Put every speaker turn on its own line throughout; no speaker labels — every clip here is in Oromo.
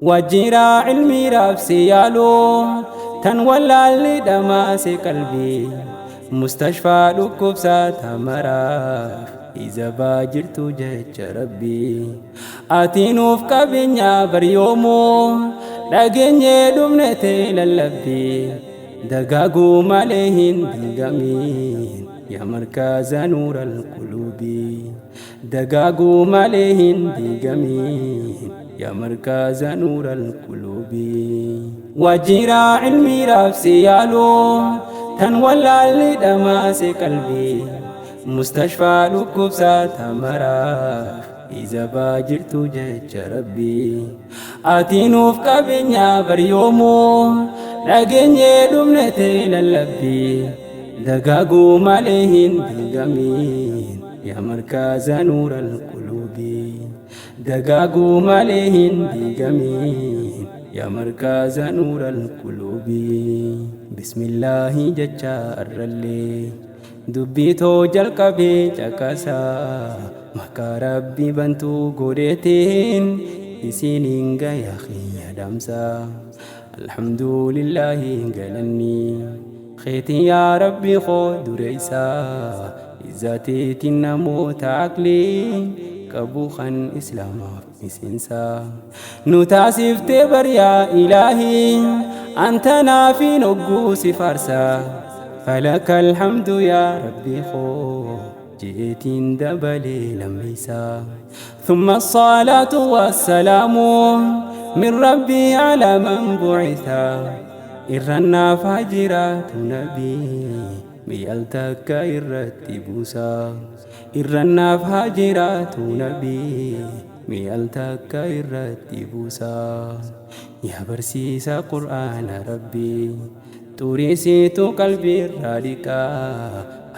وجرا علمي رابسي يالو تنولى اللي دماسي قلبي مستشفى لكوب ساتها مراف إذا باجرت جيش ربي آتينوف كابينيا بريومو لقيني دمنتي للبي دقاقو ماليهن دقامين يا مركز نور القلوب دقاقو ماليهن دقامين يا مركز نور القلوب وجرا علمي رافسي يالو تنولى اللي دماسي قلبي مستشفى لكوب ساتها مراف إذا باجرت جيش ربي آتينوف كابينيا بريومو لقيني دمنتي للبي دقاقو ماليهن دقامين يا مركز نور القلوب دقاقو ماليهن دقامين يا مركز نور القلوب بسم الله ججار اللي دبيتو جلقبي جكسا مكا ربي بنتو قريتين إسينين يا أخي دمسا الحمد لله قالني خيتي يا ربي خود ريسا إزاتي تنموت عقلي كبوخا إسلام مسنسا نتاسف تبر يا إلهي أنت نافي نقوس فرسا فلك الحمد يا ربي خو جئت دبلي لميسا ثم الصلاة والسلام من ربي على من بعثا إرنا فاجرات نبي بيالتك إرتبوسا إرنا فاجرات نبي بيالتك إرتبوسا يا برسيس قرآن ربي توريسيت قلبي الرادكا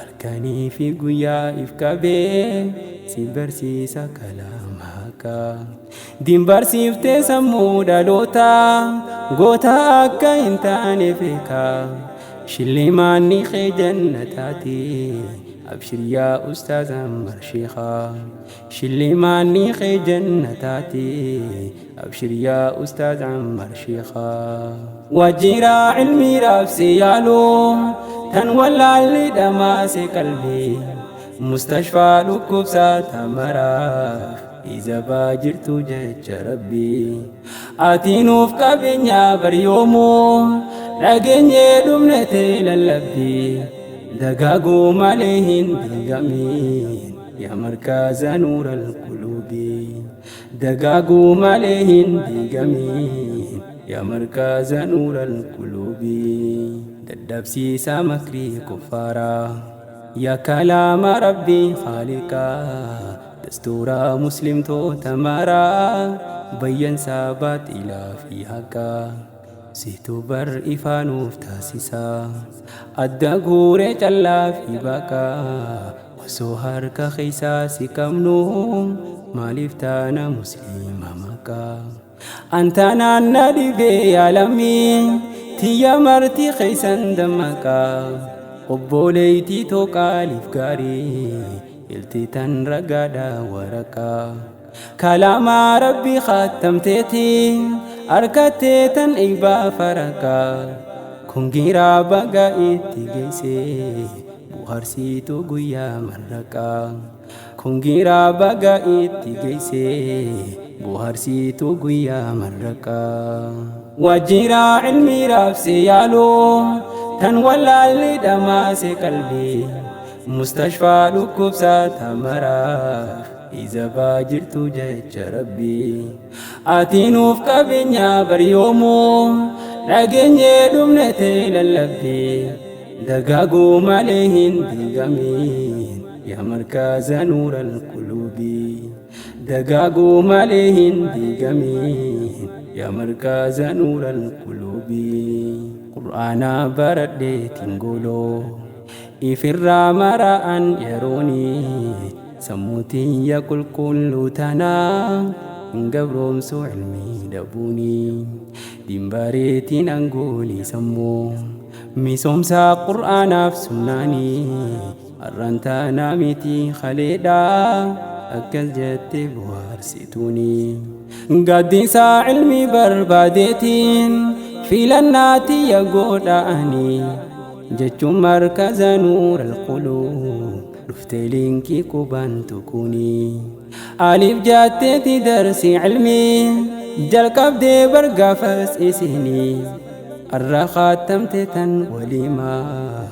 أركاني في قيا إفكابي سيبرسيس كلامك دين برسيف تسمو دالوتا غوتا أكا إنتاني فيكا شلي ماني خي جنتاتي أبشر يا أستاذ مرشيخا شلي ماني خي جنتاتي أبشر يا أستاذ عمر شيخا وجرا علمي رافسي يالو تنولى اللي دماسي قلبي مستشفى لكوب ساتها مراف إذا باجرت جيش ربي آتينوف كابينيا بريومو لقيني دمنتي للبي دقاقو ماليهن دقامين يا مركز نور القلوب دقاقو ماليهن دقامين يا مركز نور القلوب ددبسي سامكري كفارا يا كلام ربي خالقا دستورا مسلم تو تمارا بيّن سابات إلى فيها سيتو بر إفانوف تاسسا أدى غوري جلا في باكا وسوهر كخيسا سيكمنو مالفتانا مسلم مكا أنتنا نادي في عالمي تيا مرتي خيسا دمكا قبوليتي توقع لفقاري التيتان رقادا ورقا كلام ربي ختمتيتي أركتيتن إيبا فرقا كونغيرا بقا إتيجيسي بوهرسيتو قويا مرقا كونغيرا بقا إتيجيسي بوهرسيتو قويا مرقا وجرا علمي رافسي يالو تنولى اللي دماسي قلبي مستشفى لكوب ساتها مراف إذا باجرت جيش ربي آتينوف كابينيا بريومو لقيني دمنتي للبي دقاقو ماليهن دقامين يا مركز نور القلوب دقاقو ماليهن دقامين يا مركز نور القلوب قرآن برد تنقولو إفرا مرأ يروني سموتي يقول كل تنا قبرهم سو علمي دبوني دمباريتي نقولي سمو ميسوم سا قرآن في سناني الرنتا نامتي خليدا akkas jettee bohaarsituuni. Gaaddisaa ilmi barbaadeetiin filannaati yagoodhaanii jechuun markaza nuura alquluub dhuftee linkii qubaan tukuni. Aliif jaatteeti darsi ilmii jalqabdee bargaafas isinii arra khattamte tan walimaa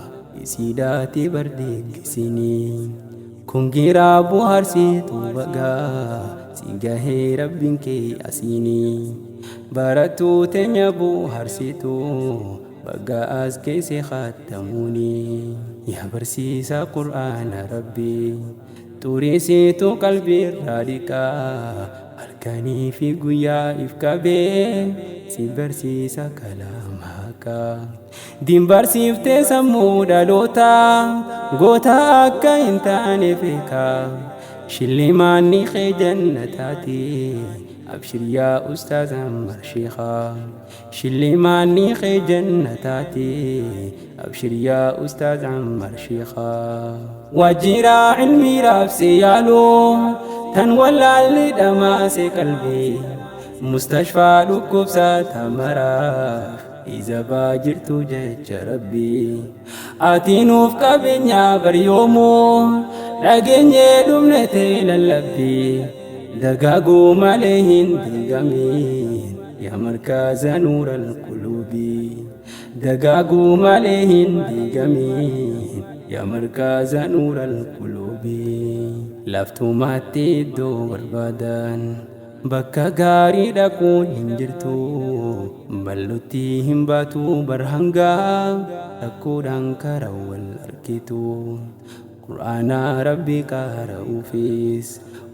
isiidhaati bardeeggisinii. Kun giraa bohaarsituu bagaa si gahee rabbiin kee asiinii. Barattuu teenya bohaarsituu bagaa as keessa khattamuuni. Yaa barsiisaa qur'aana rabbii xureessituu qalbii irraa dhiqaa halkanii fi guyyaa if qabee si barsiisa kalaama haqaa. Diin barsiiftee sammuu dhalootaa goota akka hin taane beekaa. Shillimaanni kee jannataati abshir yaa ustaaz Ammar Sheekhaa. Shillimaanni kee jannataati abshir yaa ustaaz Ammar Sheekhaa. Wajiraa ilmi raabsee yaaluu tan wallaalli dhamaase qalbii mustashfaa dhukkubsataa maraaf izabaa jirtu jecha rabbii. Ati nuuf qabeenyaa baryoomuu dhageenyee dhumne ta'e lallabbii. Dagaaguu malee hin diigamiin yaa markaza nuura alquluubii. Dagaaguu malee hin diigamiin yaa markaza nuura alquluubii. Laftumaatti iddoo barbaadan bakka gaarii dhaquun hin jirtu. Bal'ootti hin baatu barhangaa rakkoodhaan karaa wal argitu. Qur'aana rabbii qara'uufis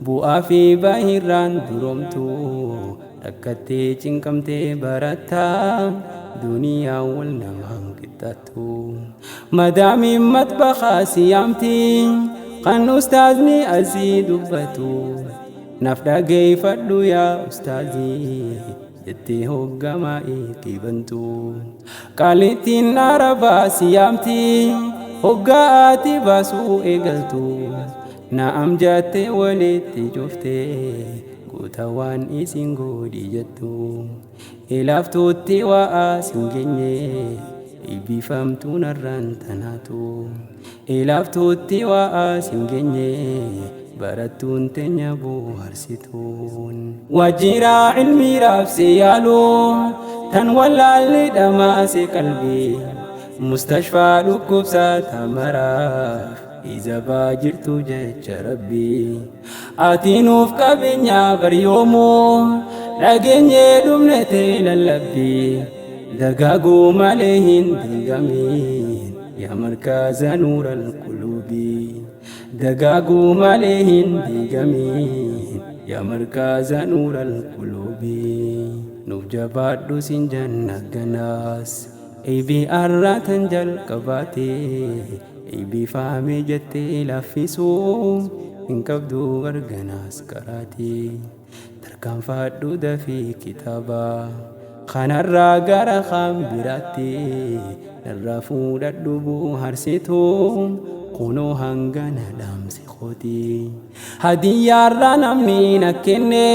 bu'aa fi bahirraan duroomtu. Rakkattee cinqamtee barataa duniyaa wal namaan qixxaatu. Madaamiin matbakaa siyaamti kan ustaazni asii dubbatu. Naaf dhageeffadhu yaa ustaazii jettee hoggamaa eegibantu. Qaalittiin arabaa siyaamti hoggaa ati baasuu eegaltu. Naam jattee walitti cuftee goota waan isin godhi jettu. Ilaaftuutti waa sin geenye eebbifamtuu narraan tanaatu. Ilaaftuutti waa sin geenye barattuun teenya bohaarsituun. Wajiraa ilmi raabsee yaaluu tan wallaalli dhamaase qalbii mustashfaa dhukkubsataa maraaf izabaa jirtu jecha rabbii. Ati nuuf qabeenyaa baryoomuu dhageenyee dhumne ta'e lallabbii. Dagaaguu malee hin diigamiin yaa markaza nuura alquluubii. Dagaaguu malee hin diigamiin yaa markaza nuura alquluubii. Nuuf jabaadhu sin janna ganaas eebii arraatan jalqabaatee. Eebbifaame jettee laaffisuu hin qabdu arganaas karaati. Tarkaanfadhu dafii kitaaba kanarraa gara kan biraatti. Narraa fuudhadhu bohaarsituu kunoo hangana dhaamsi kooti. Hadiyyaarraa namni na kenne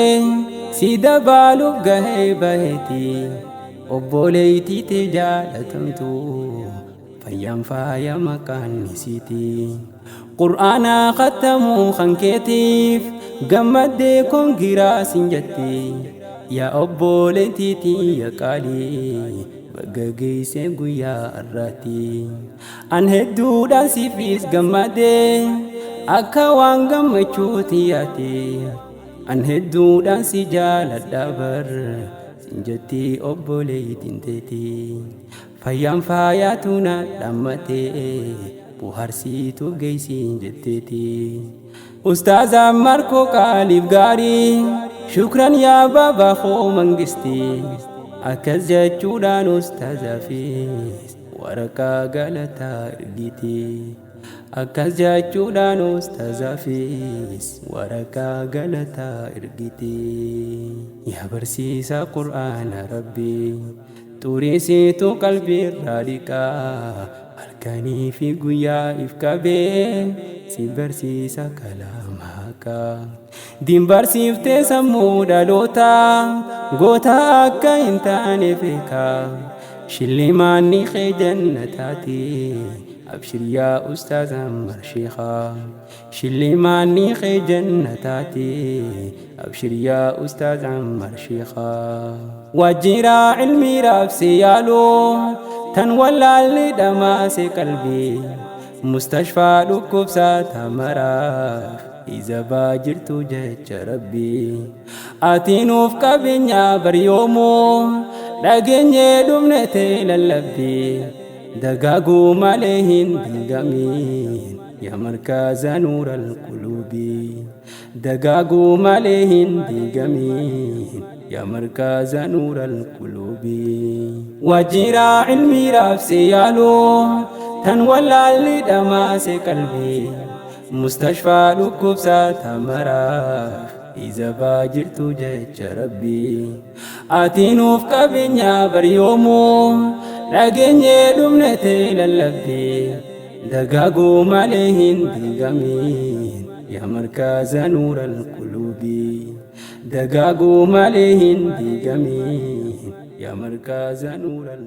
si dabaaluuf gahee baheeti. Obboleettii tee jaalatamtu fayyaan faaya maqaan isiiti. Qur'aana khattamuu kan keetiif gammaddee kongiraa sin jetti. Yaa obboleettii yaa qaalii baga geesse guyyaa har'aati. An hedduudhaan siifis gammadee akka waan gammachuuti yaate. An hedduudhaan si jaaladha bar sin jetti obboleettiin teeti. Fayyaan faayaatu na dhammatee bohaarsituu geessin jetteeti. Ustaaz Ammar koo qaaliif gaarii shukran yaa baabaa koo mangisti. Akkas jechuudhaan ustaazaafis waraqaa galataa ergiti. Akkas jechuudhaan ustaazaafis waraqaa galataa ergiti. Yaa barsiisaa qur'aana rabbii xureessituu qalbii irraa dhiqaa halkanii fi guyyaa if qabee si barsiisa kalaamaka. Diin barsiiftee sammuu dhalootaa goota akka hin taane beeka. Shillimaanni kee jannataati abshir yaa ustaaz Ammar Sheekha. Shillimaanni kee jannataati abshir yaa ustaaz Ammar Sheekha. Wajjira ilmi raabsi yaaluu tan wallaalli dhamaase qalbii mustashfaa dhukkubsataa maraaf iza baajirtu jecha rabbii. Ati nuuf qabeenyaa baryoomoo dhageenyee dhumnetee lallabbii dagaaguu malee hin diigamiin yaa markaza nuural quluubii. Dagaaguu malee hin diigamiin yaa markaza nuural quluubii. Wajjira ilmi raabsi yaaluu tan wallaalli dhamaase qalbii mustashfaa dhukkubsataa maraaf iza baajirtu jecha rabbii. Ati nuuf qabeenyaa baryoomoo dhageenyee dhumnetee lallabbii dagaaguu malee hin diigamiin yaa markaza nuural quluubii. Dagaaguu malee hin diigamiin yaa markaza nuural